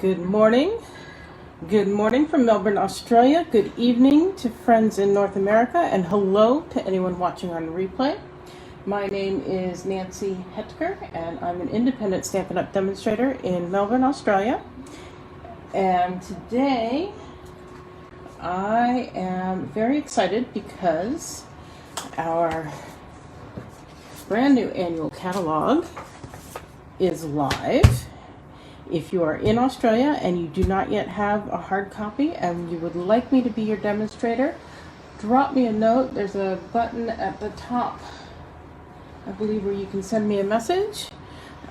Good morning. Good morning from Melbourne, Australia. Good evening to friends in North America, and hello to anyone watching on replay. My name is Nancy Hetker, and I'm an independent Stampin' Up! Demonstrator in Melbourne, Australia. And today I am very excited because our brand new annual catalog is live. If you are in Australia and you do not yet have a hard copy and you would like me to be your demonstrator, drop me a note. There's a button at the top, I believe, where you can send me a message,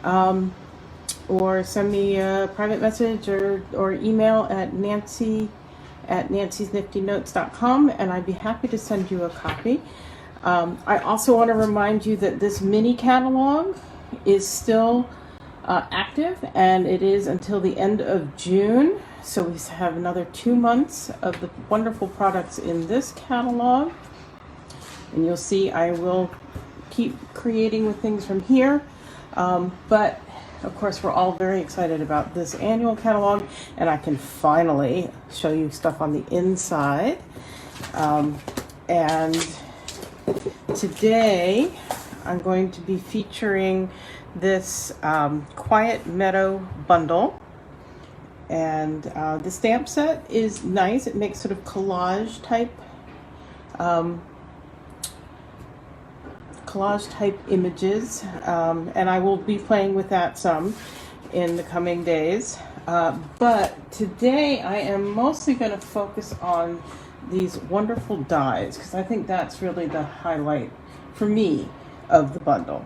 or send me a private message or email at nancysniftynotes.com, and I'd be happy to send you a copy. I also want to remind you that this mini catalog is still active, and it is until the end of June, so we have another 2 months of the wonderful products in this catalog. And you'll see I will keep creating with things from here, but of course we're all very excited about this annual catalog, and I can finally show you stuff on the inside. And today I'm going to be featuring this Quiet Meadow bundle, and the stamp set is nice. It makes sort of collage type images, and I will be playing with that some in the coming days, but today I am mostly going to focus on these wonderful dies, because I think that's really the highlight for me of the bundle.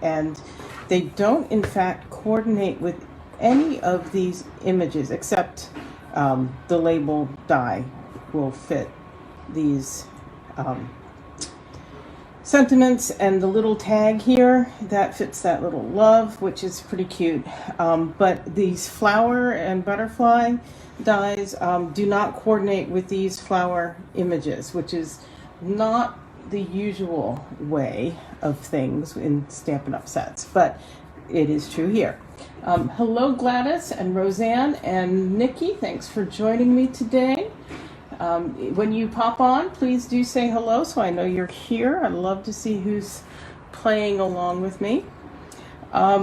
And they don't, in fact, coordinate with any of these images, except the label die will fit these sentiments, and the little tag here that fits that little love, which is pretty cute. But these flower and butterfly dies do not coordinate with these flower images, which is not the usual way of things in Stampin' Up! Sets, but it is true here. Hello Gladys and Roseanne and Nikki, thanks for joining me today. When you pop on, please do say hello so I know you're here. I'd love to see who's playing along with me. I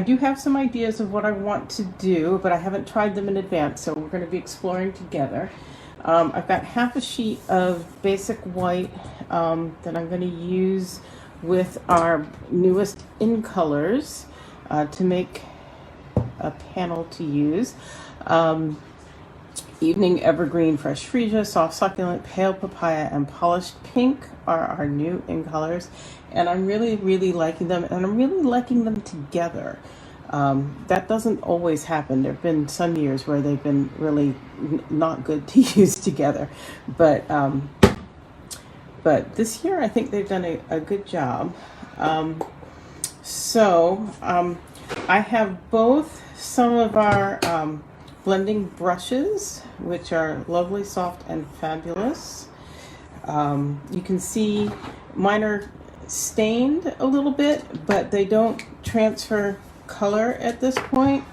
do have some ideas of what I want to do, but I haven't tried them in advance, so we're going to be exploring together. I've got half a sheet of basic white that I'm going to use with our newest in colors to make a panel to use. Evening Evergreen, Fresh Freesia, Soft Succulent, Pale Papaya, and Polished Pink are our new in colors, and I'm really liking them, and I'm really liking them together. That doesn't always happen. There have been some years where they've been really not good to use together, but this year I think they've done a good job. I have both some of our blending brushes, which are lovely, soft, and fabulous. You can see mine are stained a little bit, but they don't transfer color at this point.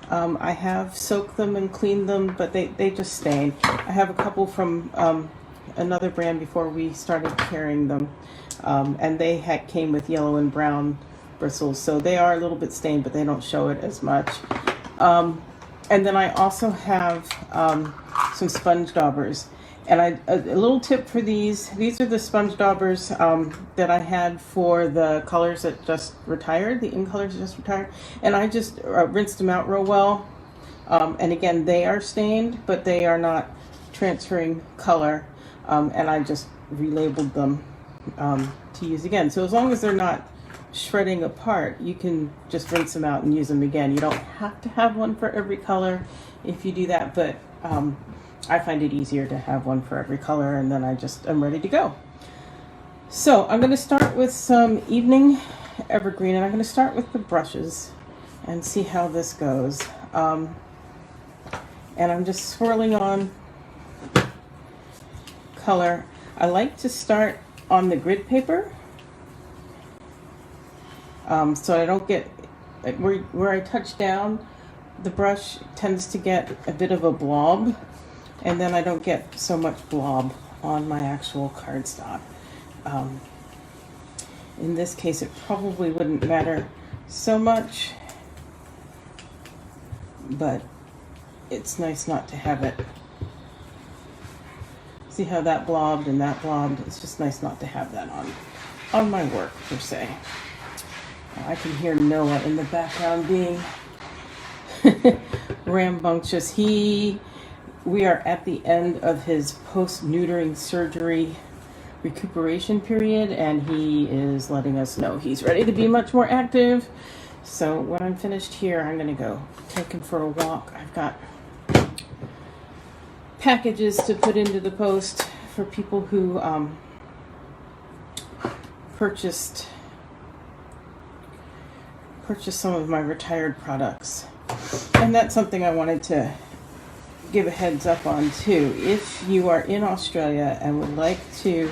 I have soaked them and cleaned them, but they just stain. I have a couple from another brand before we started carrying them, and they came with yellow and brown bristles, so they are a little bit stained, but they don't show it as much. And then I also have some sponge daubers. And a little tip for these are the sponge daubers that I had for the colors that just retired, the in colors that just retired. And I just rinsed them out real well. And again, they are stained, but they are not transferring color. And I just relabeled them to use again. So as long as they're not shredding apart, you can just rinse them out and use them again. You don't have to have one for every color if you do that, but I find it easier to have one for every color, and then I'm ready to go. So I'm going to start with some Evening Evergreen, and I'm going to start with the brushes and see how this goes. And I'm just swirling on color. I like to start on the grid paper, so I don't get where I touch down, the brush tends to get a bit of a blob, and then I don't get so much blob on my actual cardstock. In this case, it probably wouldn't matter so much, but it's nice not to have it. See how that blobbed and that blobbed? It's just nice not to have that on my work, per se. I can hear Noah in the background being rambunctious. We are at the end of his post-neutering surgery recuperation period, and he is letting us know he's ready to be much more active. So when I'm finished here, I'm going to go take him for a walk. I've got packages to put into the post for people who purchased some of my retired products, and that's something I wanted to give a heads up on too. If you are in Australia and would like to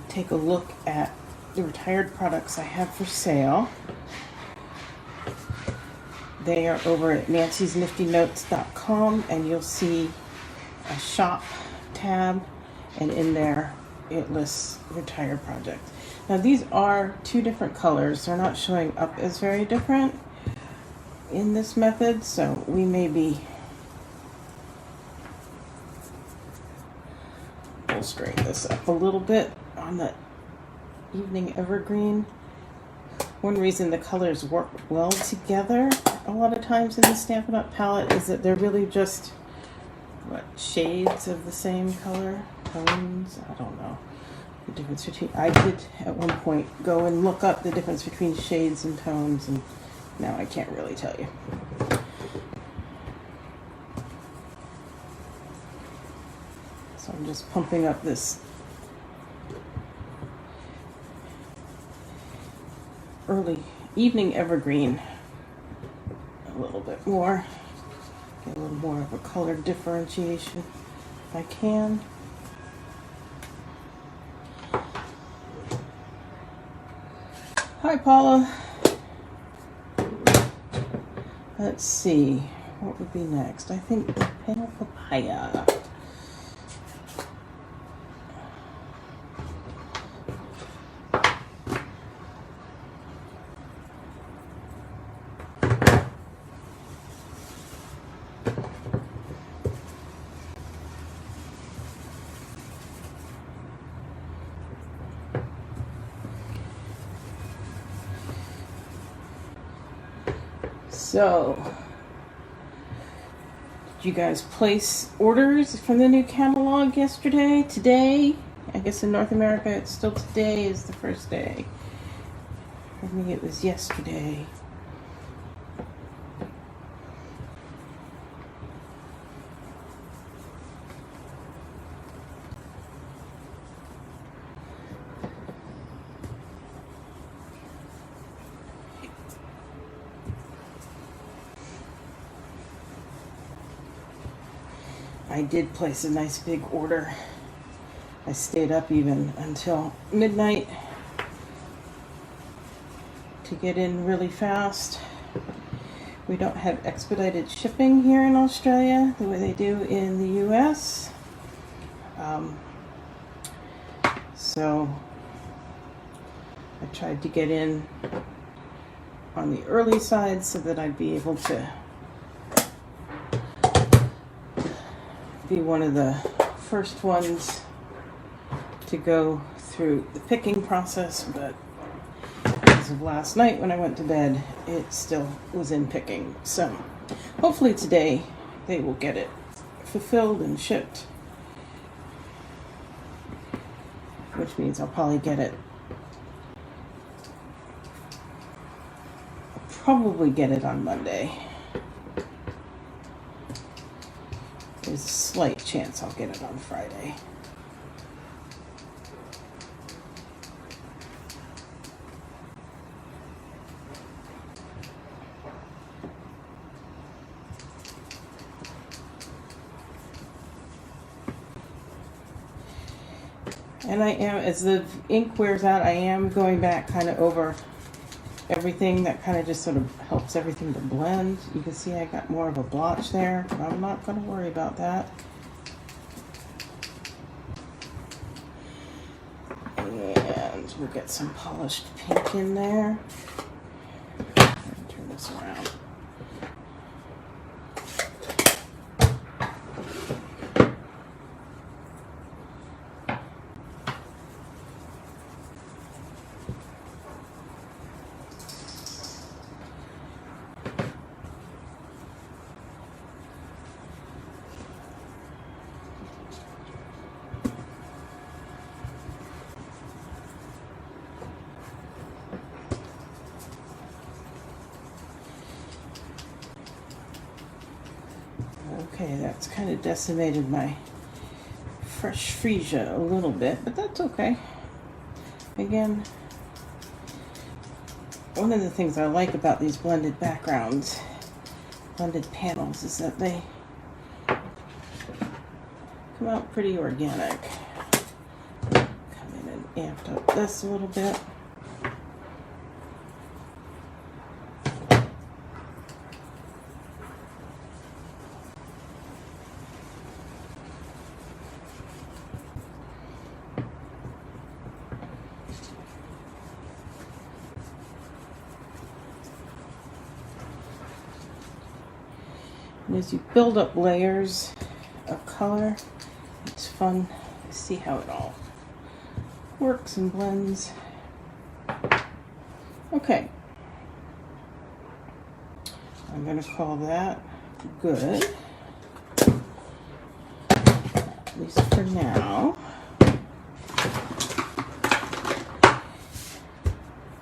take a look at the retired products I have for sale, they are over at nancysniftynotes.com, and you'll see a shop tab, and in there it lists retired projects. Now these are two different colors. They're not showing up as very different in this method, so we may be, we'll straighten this up a little bit on the evening evergreen. One reason the colors work well together a lot of times in the Stampin' Up! Palette is that they're really just, shades of the same color? Tones? I don't know the difference between. I did at one point go and look up the difference between shades and tones, and now I can't really tell you. So I'm just pumping up this early evening evergreen a little bit more. Get a little more of a color differentiation if I can. Hi, Paula. Let's see, what would be next? I think pale papaya. So, did you guys place orders from the new catalog yesterday? Today? I guess in North America it's still today is the first day. For me it was yesterday. I did place a nice big order. I stayed up even until midnight to get in really fast. We don't have expedited shipping here in Australia the way they do in the US. So I tried to get in on the early side so that I'd be able to be one of the first ones to go through the picking process, but as of last night when I went to bed, it still was in picking. So hopefully today they will get it fulfilled and shipped, which means I'll probably get it, on Monday. There's a slight chance I'll get it on Friday. And I am, as the ink wears out, I am going back kind of over everything. That kind of just sort of helps everything to blend. You can see I got more of a blotch there, but I'm not going to worry about that. And we'll get some polished pink in there. Turn this around. Okay, that's kind of decimated my fresh freesia a little bit, but that's okay. Again, one of the things I like about these blended backgrounds, blended panels, is that they come out pretty organic. Come in and amped up this a little bit. And as you build up layers of color, it's fun to see how it all works and blends. Okay, I'm going to call that good, at least for now.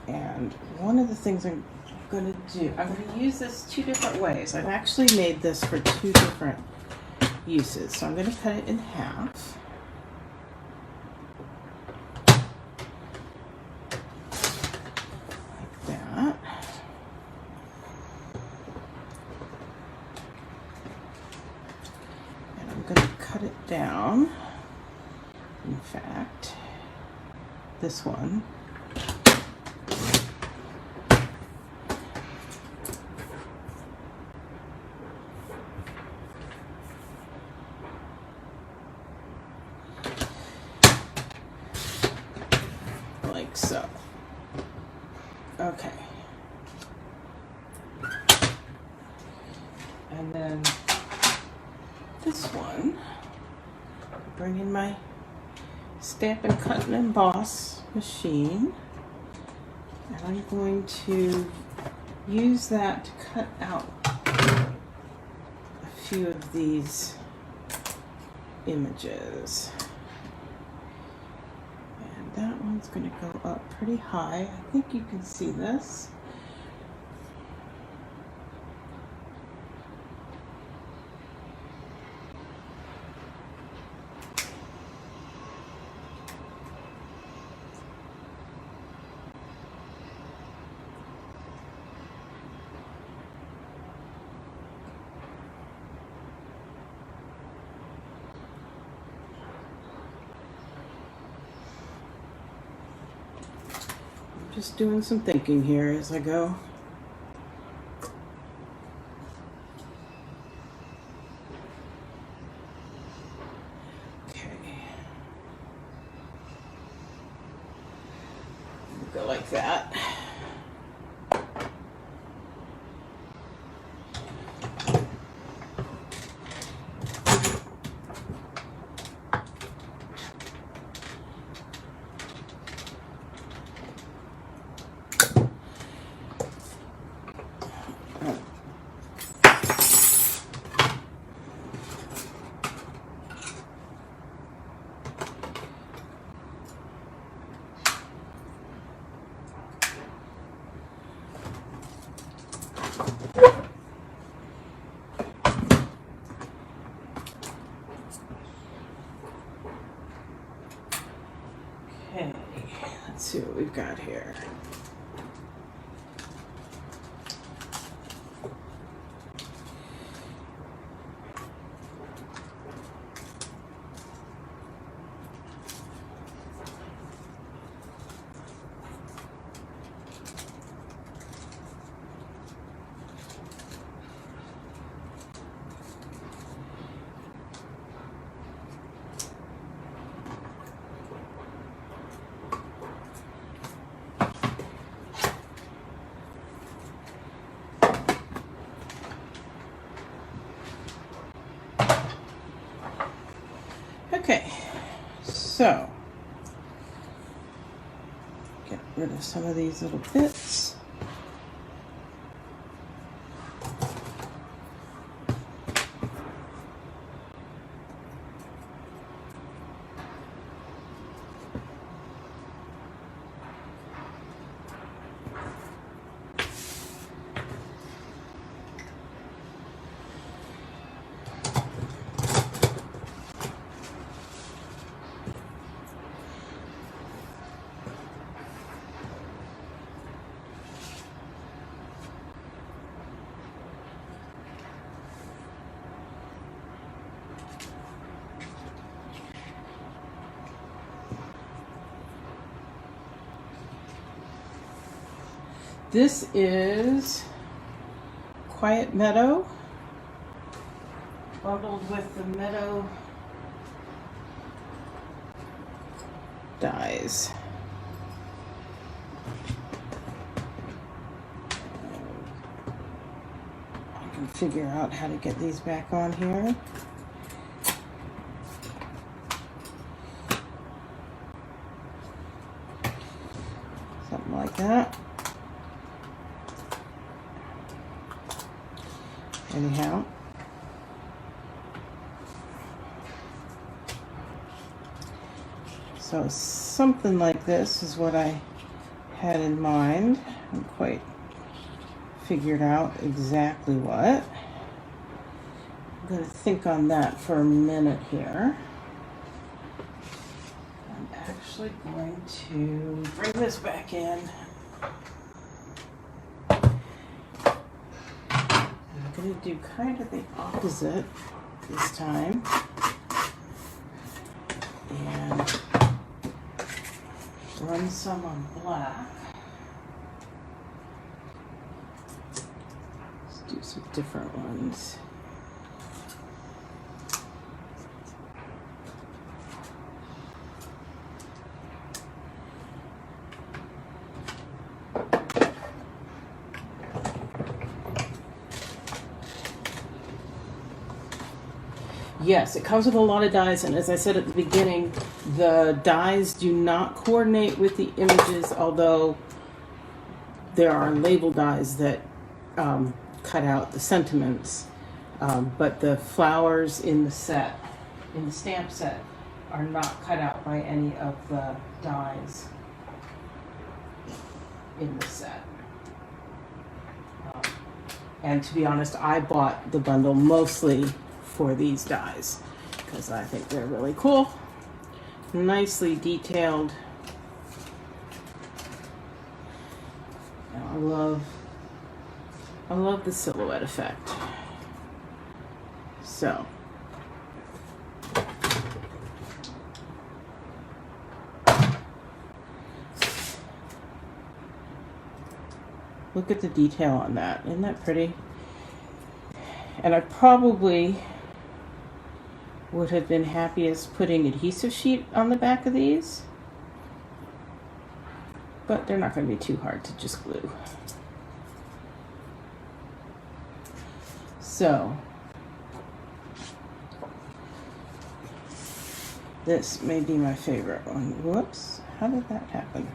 And one of the things I'm going to do, I'm going to use this 2 different ways. I've actually made this for 2 different uses. So I'm going to cut it in half. Like that. And I'm going to cut it down. In fact, this one. Like so. Okay. And then this one, bring in my Stamp and Cut and Emboss machine, and I'm going to use that to cut out a few of these images. That one's going to go up pretty high. I think you can see this. Just doing some thinking here as I go. Okay. We'll go like that. Okay, let's see what we've got here. Okay, so get rid of some of these little bits. This is Quiet Meadow, bundled with the Meadow dies. I can figure out how to get these back on here. Something like that. Anyhow, so something like this is what I had in mind. I haven't quite figured out exactly what. I'm going to think on that for a minute here. I'm actually going to bring this back in. I'm going to do kind of the opposite this time, and run some on black. Let's do some different ones. Yes, it comes with a lot of dies, and as I said at the beginning, the dies do not coordinate with the images, although there are label dies that cut out the sentiments. But the flowers in the set, in the stamp set, are not cut out by any of the dies in the set. And to be honest, I bought the bundle mostly for these dies because I think they're really cool, nicely detailed. I love the silhouette effect. So look at the detail on that. Isn't that pretty? And I probably would have been happiest putting adhesive sheet on the back of these, but they're not going to be too hard to just glue. So this may be my favorite one. Whoops, how did that happen?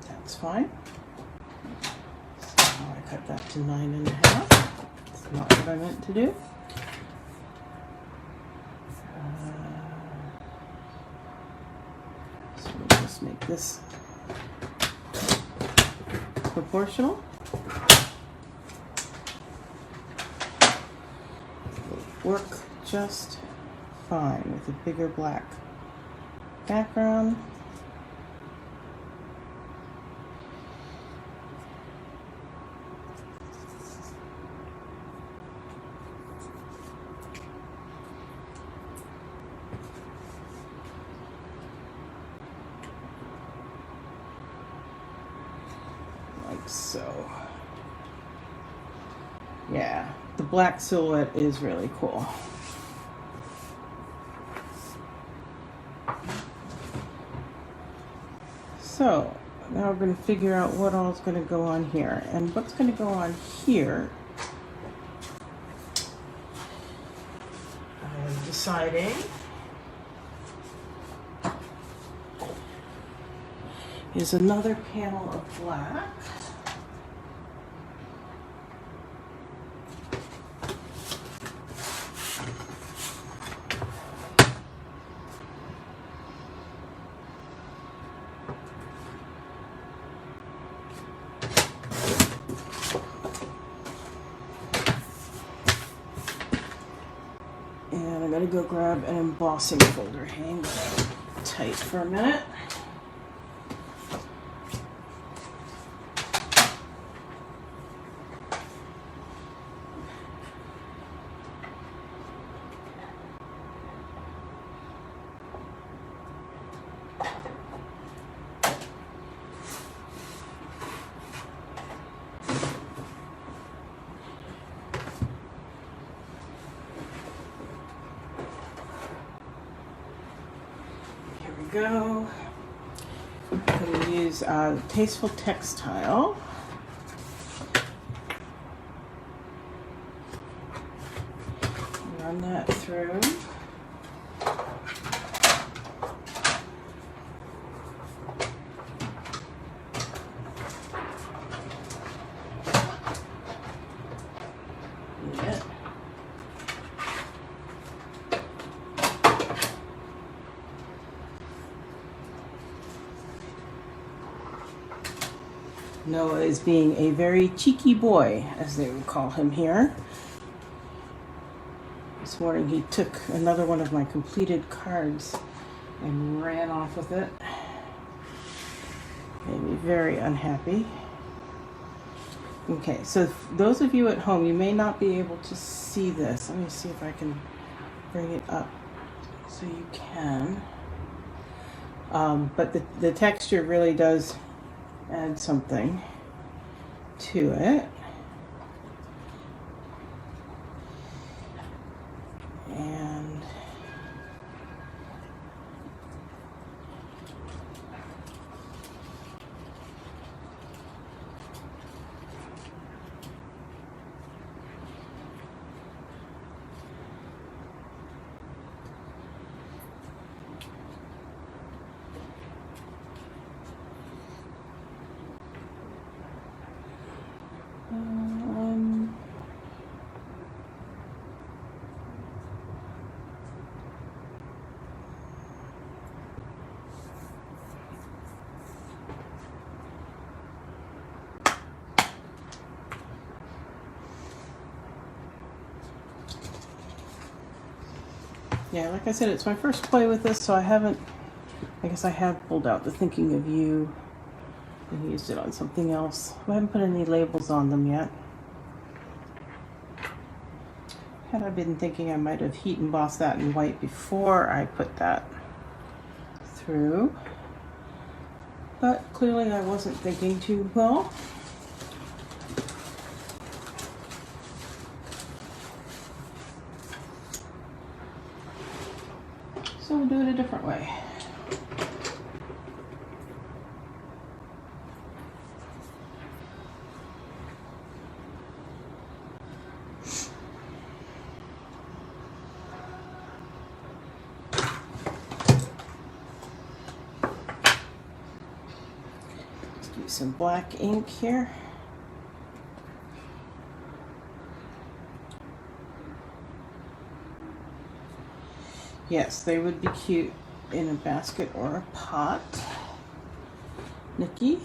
That's fine. So now I cut that to 9.5. That's not what I meant to do. So we'll just make this proportional. It'll work just fine with a bigger black background. Like so. Yeah, the black silhouette is really cool. So now we're going to figure out what all is going to go on here. And what's going to go on here siding is another panel of black. And I'm gonna go grab an embossing folder. Hang tight for a minute. Go. I'm going to use Tasteful Textile. Run that through. Noah is being a very cheeky boy, as they would call him here. This morning he took another one of my completed cards and ran off with it. Made me very unhappy. Okay, so those of you at home, you may not be able to see this. Let me see if I can bring it up so you can. But the texture really does add something to it. And yeah, like I said, it's my first play with this, so I guess I have pulled out the Thinking of You and used it on something else. I haven't put any labels on them yet. Had I been thinking I might have heat embossed that in white before I put that through, but clearly I wasn't thinking too well. So we'll do it a different way. Some black ink here. Yes, they would be cute in a basket or a pot. Nikki.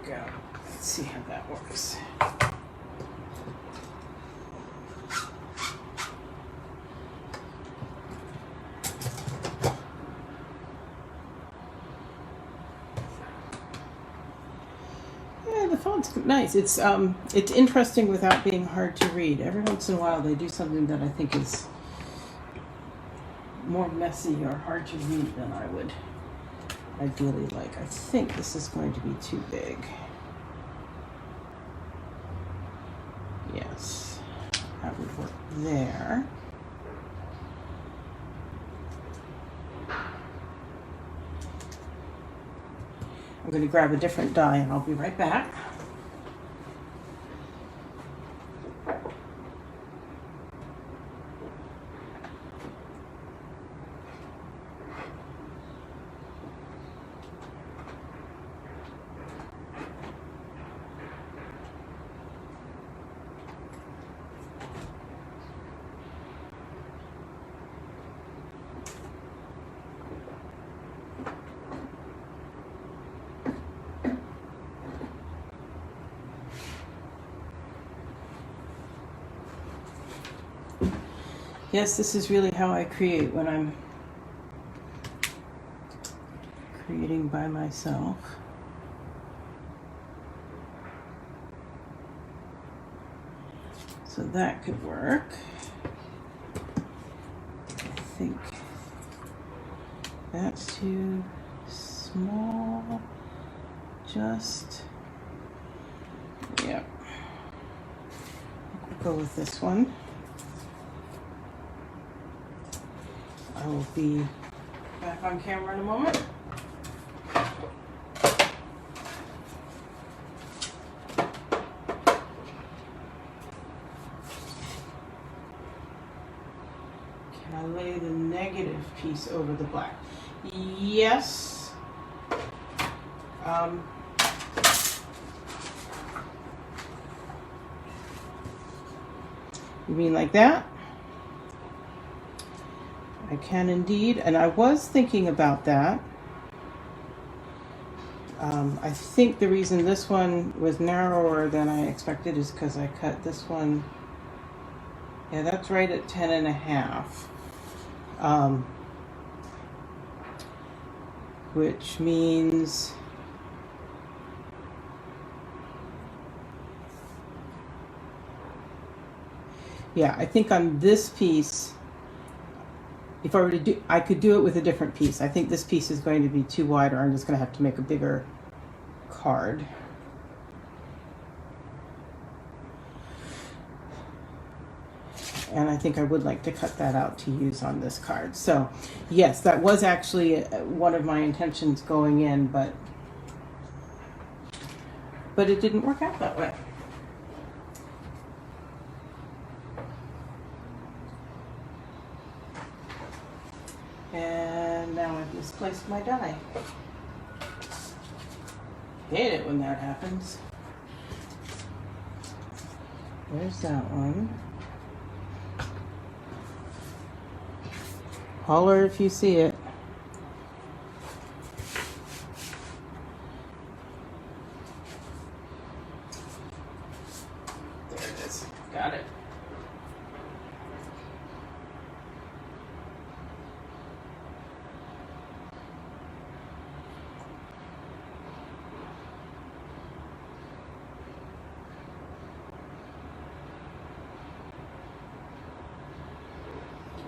Go. Let's see how that works. Yeah, the phone Oh, it's nice. It's interesting without being hard to read. Every once in a while they do something that I think is more messy or hard to read than I would ideally like. I think this is going to be too big. Yes, that would work there. I'm going to grab a different die and I'll be right back. Yes, this is really how I create when I'm creating by myself. So that could work. I think that's too small. Just, yeah. We'll go with this one. I will be back on camera in a moment. Can I lay the negative piece over the black? Yes. You mean like that? I can indeed, and I was thinking about that. I think the reason this one was narrower than I expected is because I cut this one, yeah, that's right at 10.5, which means yeah, I think on this piece, if I were to do, I could do it with a different piece. I think this piece is going to be too wide, or I'm just going to have to make a bigger card. And I think I would like to cut that out to use on this card. So yes, that was actually one of my intentions going in, but it didn't work out that way. And now I've misplaced my die. Hate it when that happens. There's that one. Holler if you see it. There it is. Got it.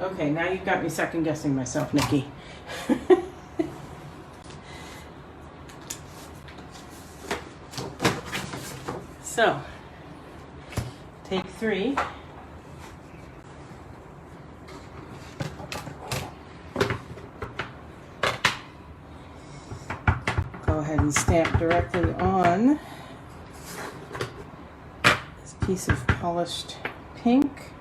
Okay, now you've got me second guessing myself, Nikki. So, take 3. Go ahead and stamp directly on this piece of polished pink.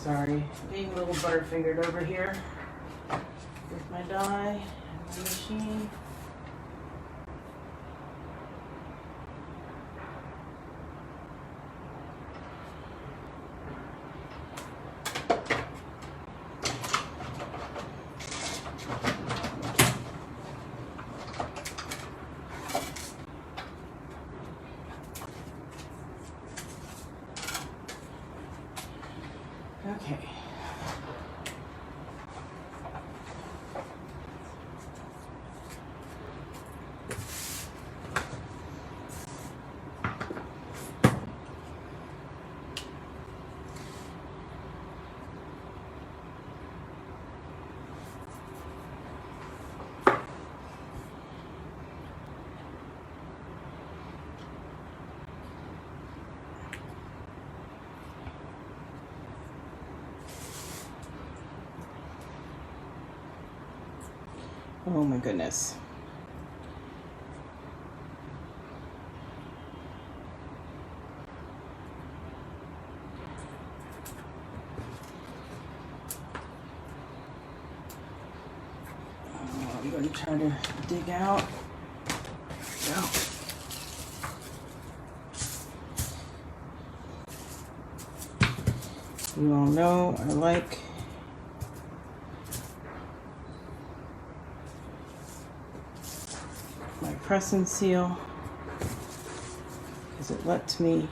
Sorry, being a little butterfingered over here with my die and my machine. Okay. Oh my goodness. I'm going to try to dig out. Go. You all know I like my press and seal because it lets me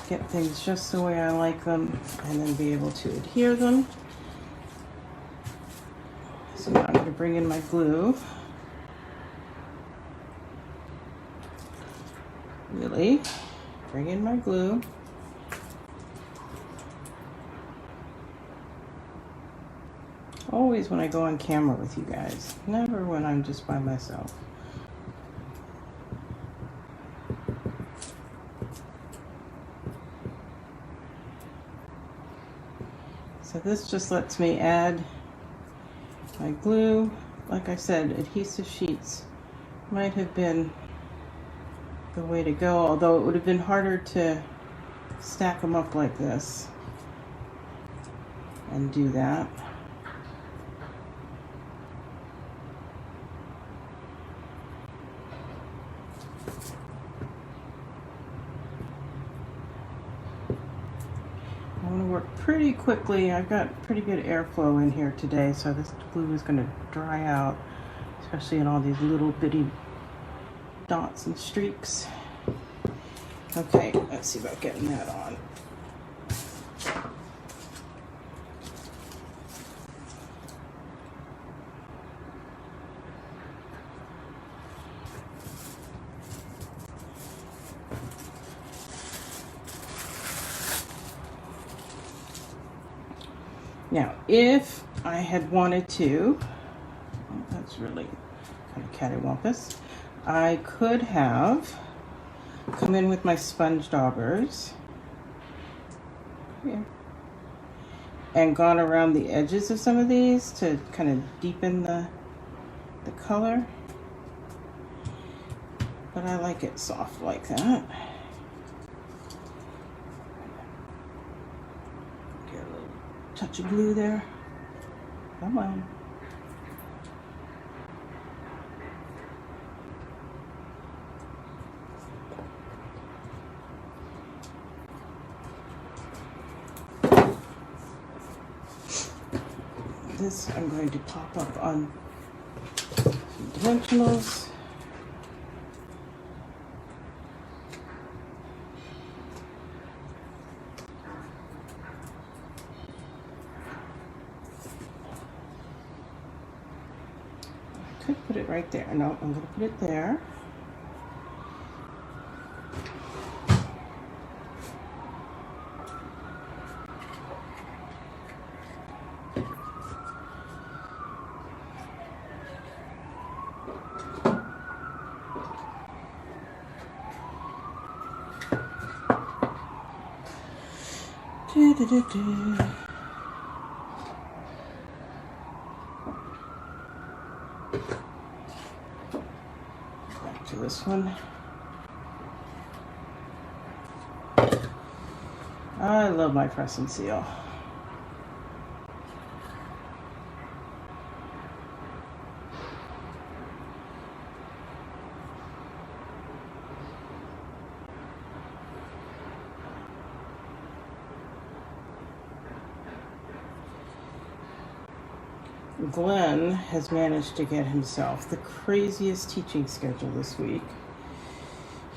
get things just the way I like them and then be able to adhere them. So now I'm going to bring in my glue. Really, bring in my glue. Always when I go on camera with you guys, never when I'm just by myself. So this just lets me add my glue. Like I said, adhesive sheets might have been the way to go, although it would have been harder to stack them up like this and do that. I'm going to work pretty quickly. I've got pretty good airflow in here today, so this glue is going to dry out, especially in all these little bitty dots and streaks. Okay, let's see about getting that on. Now, if I had wanted to, oh, that's really kind of cattywampus, I could have come in with my sponge daubers here and gone around the edges of some of these to kind of deepen the color. But I like it soft like that. Get a little touch of glue there. Come on. This I'm going to pop up on some dimensionals. I could put it right there. No, I'm going to put it there. this one. I love my press and seal. Glenn has managed to get himself the craziest teaching schedule this week.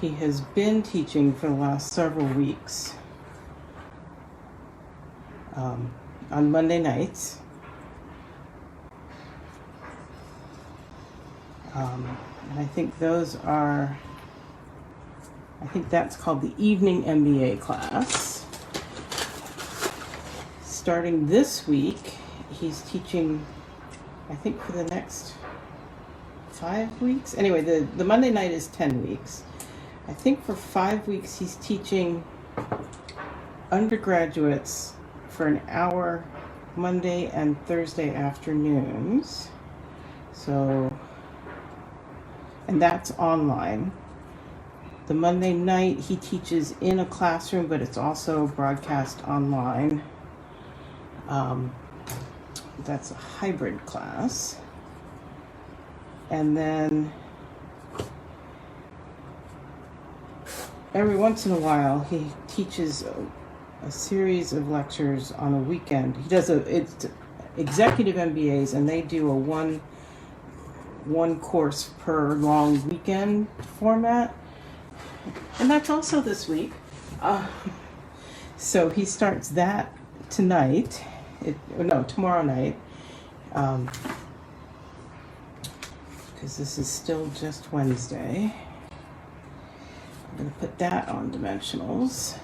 He has been teaching for the last several weeks on Monday nights. And I think that's called the evening MBA class. Starting this week, he's teaching, I think, for the next 5 weeks. Anyway, the Monday night is 10 weeks. I think for 5 weeks he's teaching undergraduates for an hour Monday and Thursday afternoons. So, and that's online. The Monday night he teaches in a classroom, but it's also broadcast online. That's a hybrid class. And then every once in a while he teaches a series of lectures on a weekend. He does it's executive MBAs, and they do a one course per long weekend format. And that's also this week. So he starts that tonight. Tomorrow night. Because this is still just Wednesday. I'm going to put that on dimensionals.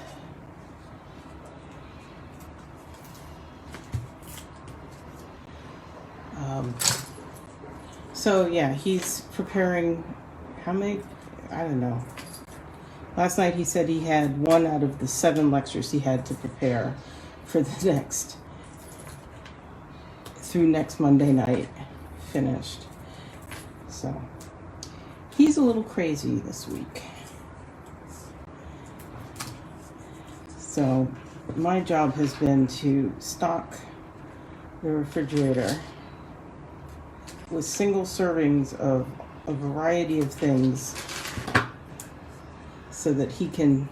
So yeah, he's preparing how many? I don't know. Last night he said he had 1 out of the 7 lectures he had to prepare for the through next Monday night finished. So he's a little crazy this week. So my job has been to stock the refrigerator with single servings of a variety of things so that he can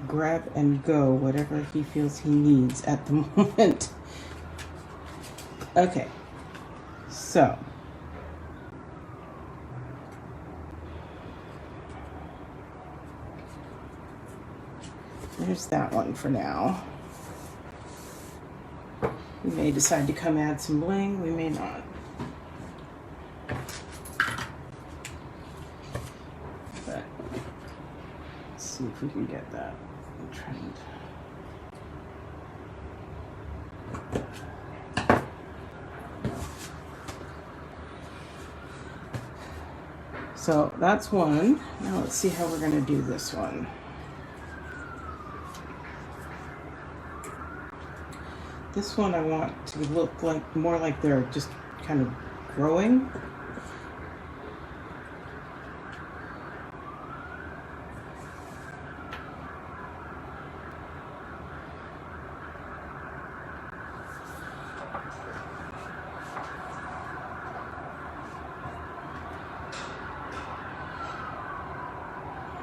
grab and go whatever he feels he needs at the moment. Okay, so there's that one for now. We may decide to come add some bling, we may not. But let's see if we can get that trend. So that's one. Now let's see how we're going to do this one. This one I want to look like more like they're just kind of growing.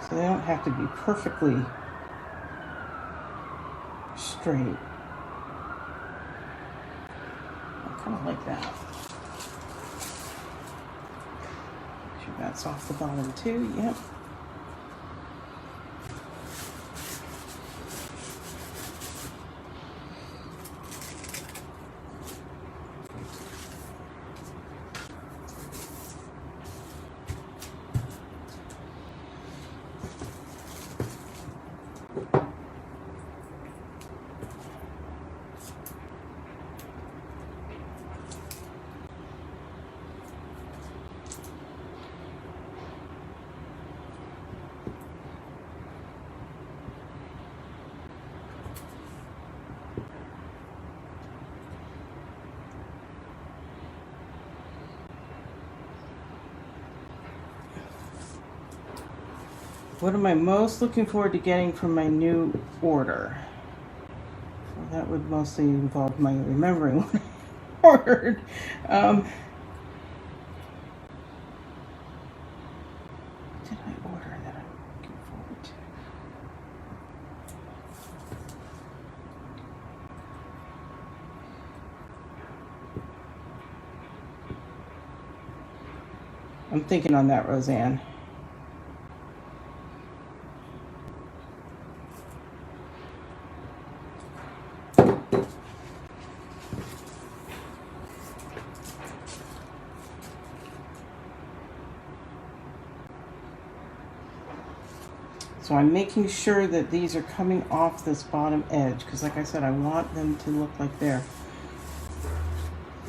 So they don't have to be perfectly straight. I kind of like that. Make sure that's off the bottom too. Yep. What am I most looking forward to getting from my new order? Well, that would mostly involve my remembering what I ordered. What did I order that I'm looking forward to? I'm thinking on that, Roseanne. So I'm making sure that these are coming off this bottom edge because, like I said, I want them to look like they're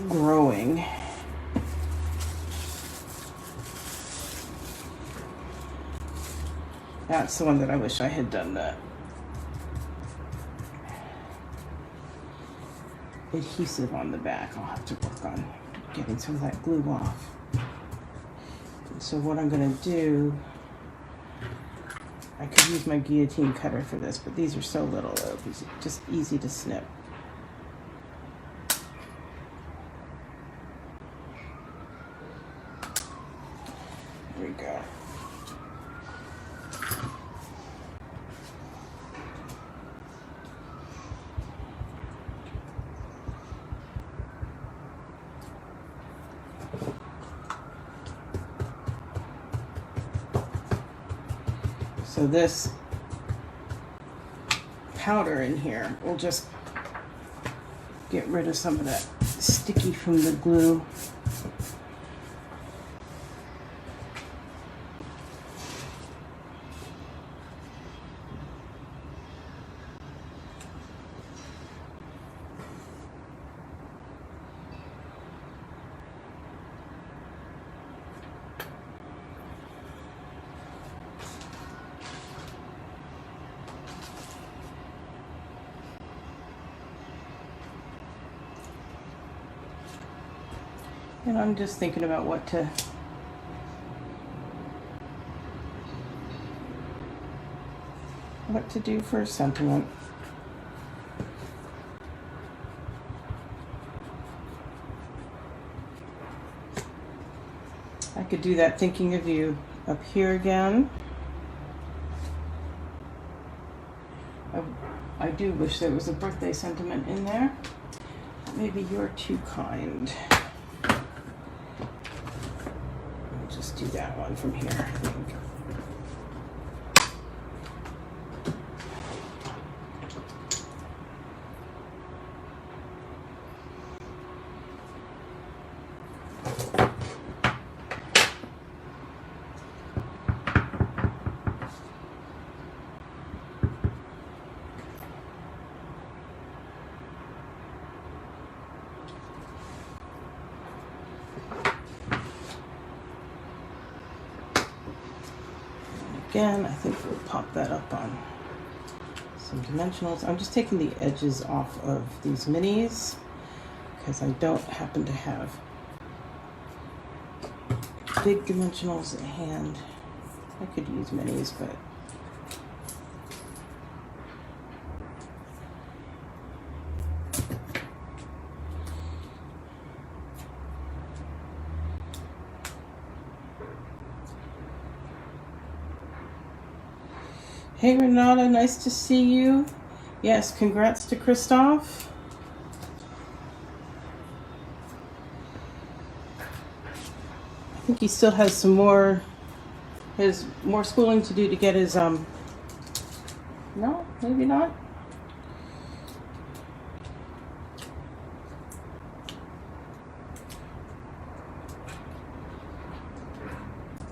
growing. That's the one that I wish I had done the adhesive on the back. I'll have to work on getting some of that glue off. So what I'm going to do, I could use my guillotine cutter for this, but these are so little, it'll be just easy to snip. There we go. So this powder in here will just get rid of some of that sticky from the glue. And I'm just thinking about what to do for a sentiment. I could do that thinking of you up here again. I do wish there was a birthday sentiment in there. Maybe you're too kind. Just do that one from here, I think. Again, I think we'll pop that up on some dimensionals. I'm just taking the edges off of these minis because I don't happen to have big dimensionals at hand. I could use minis, but hey Renata, nice to see you. Yes, congrats to Christoph. I think he still has some more schooling to do to get his no, maybe not.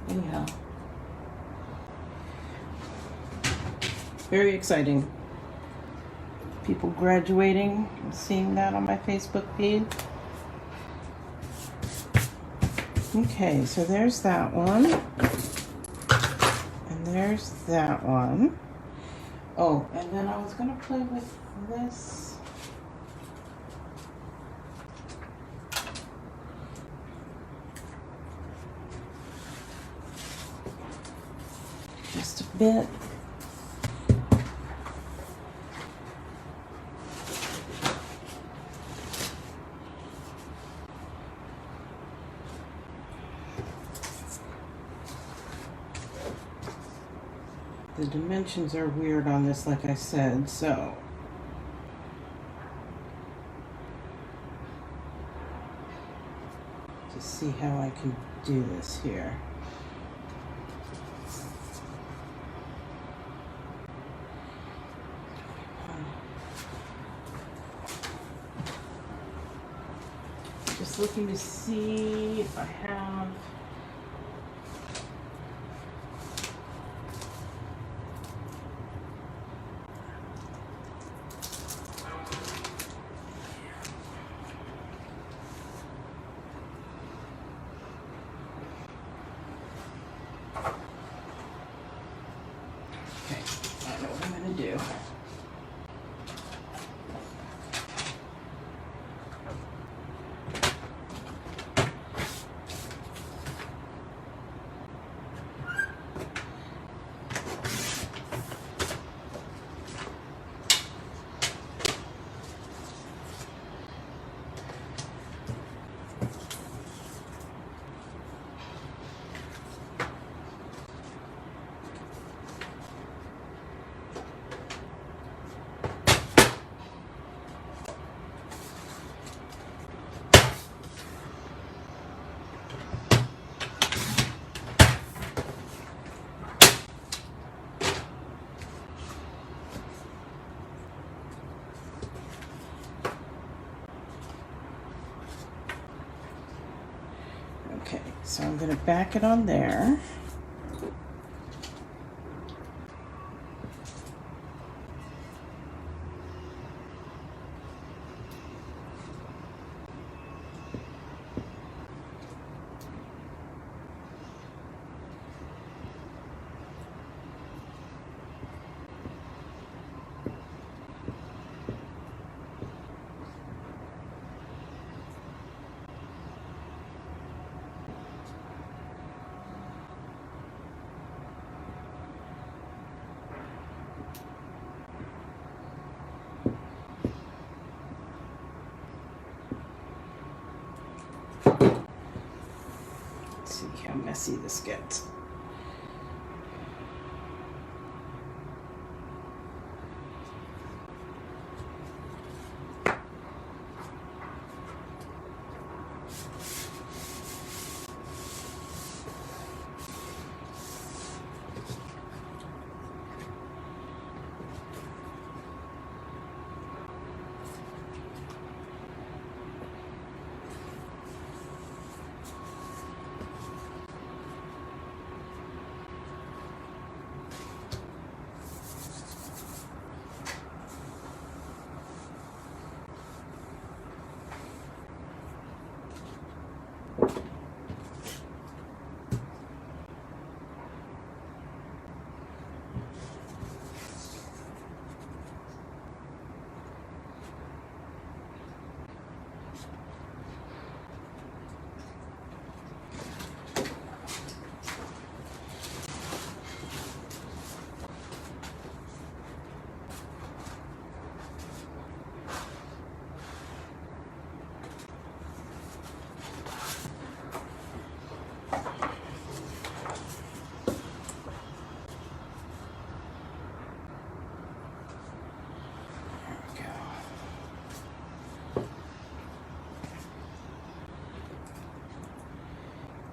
Anyhow. Very exciting. People graduating, I'm seeing that on my Facebook feed. Okay, so there's that one. And there's that one. Oh, and then I was gonna play with this. Just to bit. The dimensions are weird on this, like I said, so to see how I can do this here. Just looking to see if I have do. Okay, so I'm going to back it on there. See how messy this gets.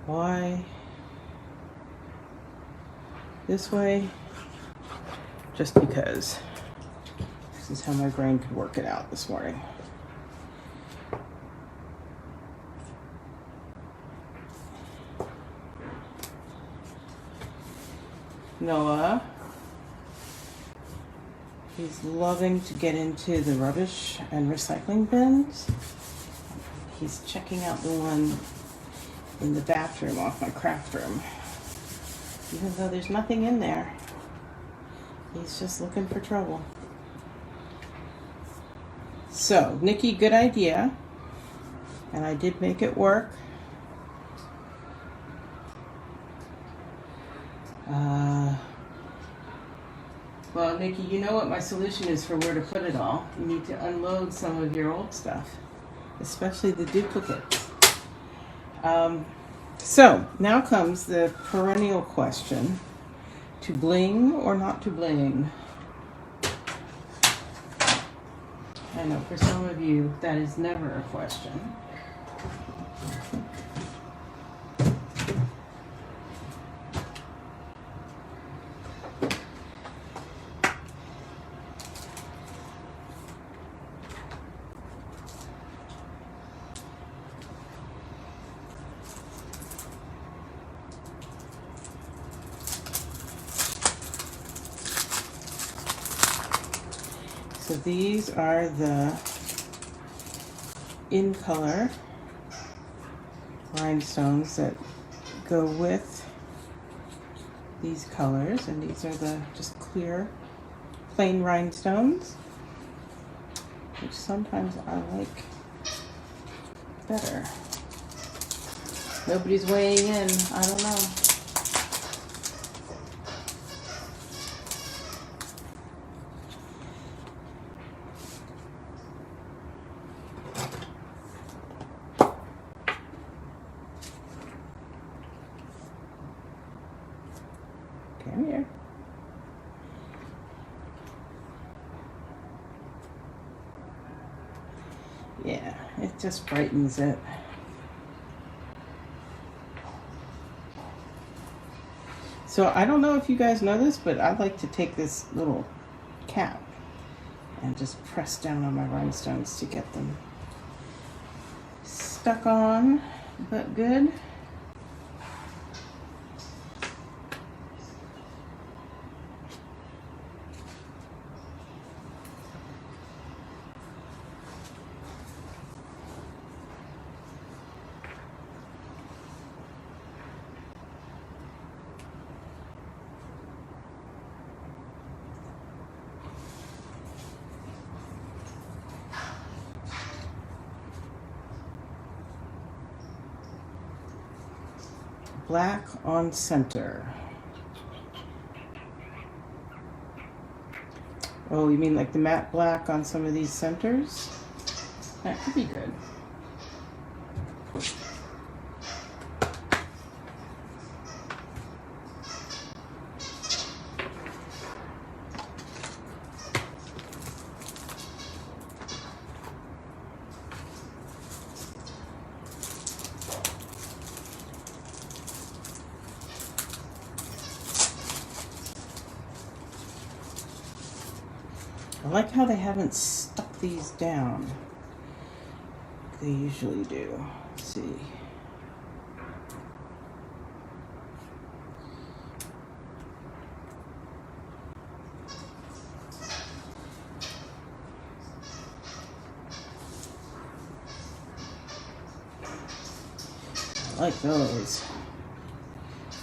Why this way? Just because this is how my brain could work it out this morning. Noah, he's loving to get into the rubbish and recycling bins. He's checking out the one in the bathroom off my craft room. Even though there's nothing in there, he's just looking for trouble. So, Nikki, good idea. And I did make it work. Well, Nikki, you know what my solution is for where to put it all. You need to unload some of your old stuff, especially the duplicates. So now comes the perennial question: to bling or not to bling? I know for some of you that is never a question. So these are the in color rhinestones that go with these colors, and these are the just clear plain rhinestones, which sometimes I like better. Nobody's weighing in, I don't know. Come here. Yeah, it just brightens it. So I don't know if you guys know this, but I like to take this little cap and just press down on my rhinestones to get them stuck on, but good. Black on center. Oh, you mean like the matte black on some of these centers? That could be good. I like how they haven't stuck these down. They usually do. Let's see. I like those.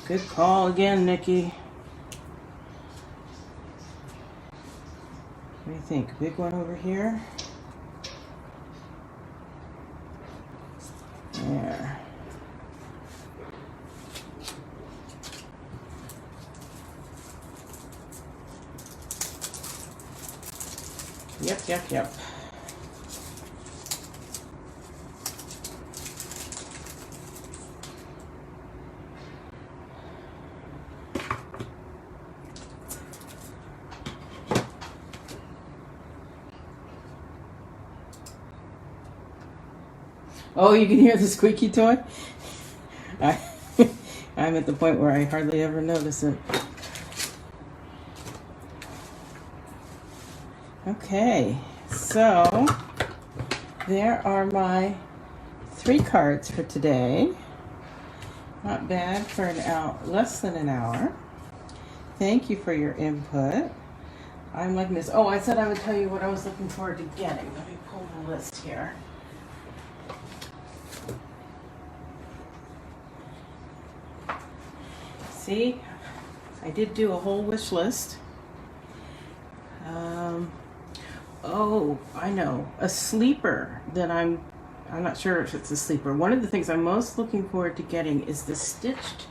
Good call again, Nikki. What do you think? Big one over here? There. Yep. Oh, you can hear the squeaky toy? I'm at the point where I hardly ever notice it. Okay, so there are my 3 cards for today. Not bad for an hour, less than an hour. Thank you for your input. I'm liking this. Oh, I said I would tell you what I was looking forward to getting. Let me pull the list here. See, I did do a whole wish list. Oh, I know, a sleeper that I'm not sure if it's a sleeper. One of the things I'm most looking forward to getting is the stitched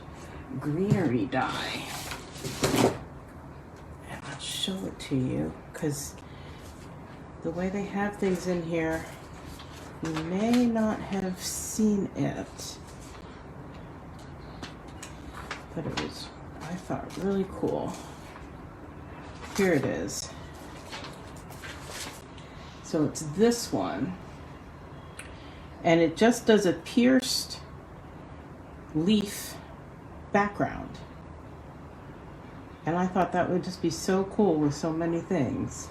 greenery die. And I'll show it it to you, because the way they have things in here, you may not have seen it. But it was, I thought, really cool. Here it is. So it's this one. And it just does a pierced leaf background. And I thought that would just be so cool with so many things.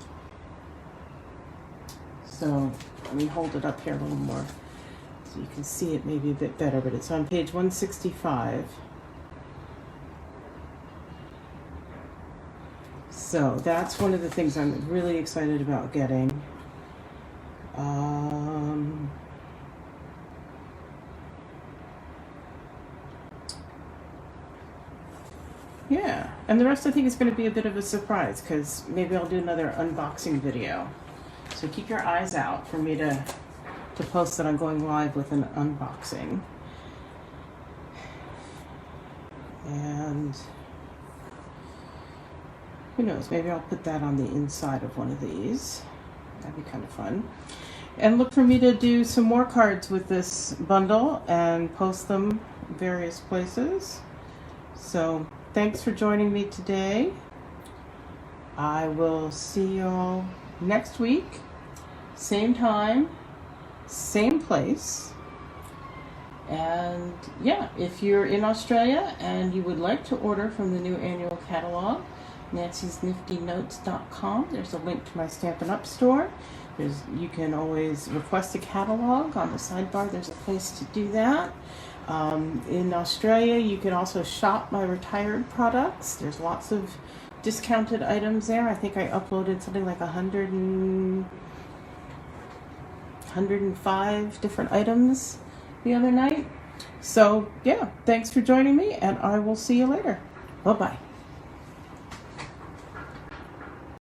So let me hold it up here a little more so you can see it maybe a bit better, but it's on page 165. So that's one of the things I'm really excited about getting. Yeah, and the rest I think is going to be a bit of a surprise, because maybe I'll do another unboxing video. So keep your eyes out for me to post that I'm going live with an unboxing. And who knows, maybe I'll put that on the inside of one of these. That'd be kind of fun. And look for me to do some more cards with this bundle and post them various places. So thanks for joining me today. I will see you all next week. Same time, same place. And yeah, if you're in Australia and you would like to order from the new annual catalog, nancysniftynotes.com. There's a link to my Stampin' Up! Store. You can always request a catalog on the sidebar. There's a place to do that. In Australia, you can also shop my retired products. There's lots of discounted items there. I think I uploaded something like 105 different items the other night. So yeah, thanks for joining me, and I will see you later. Bye-bye.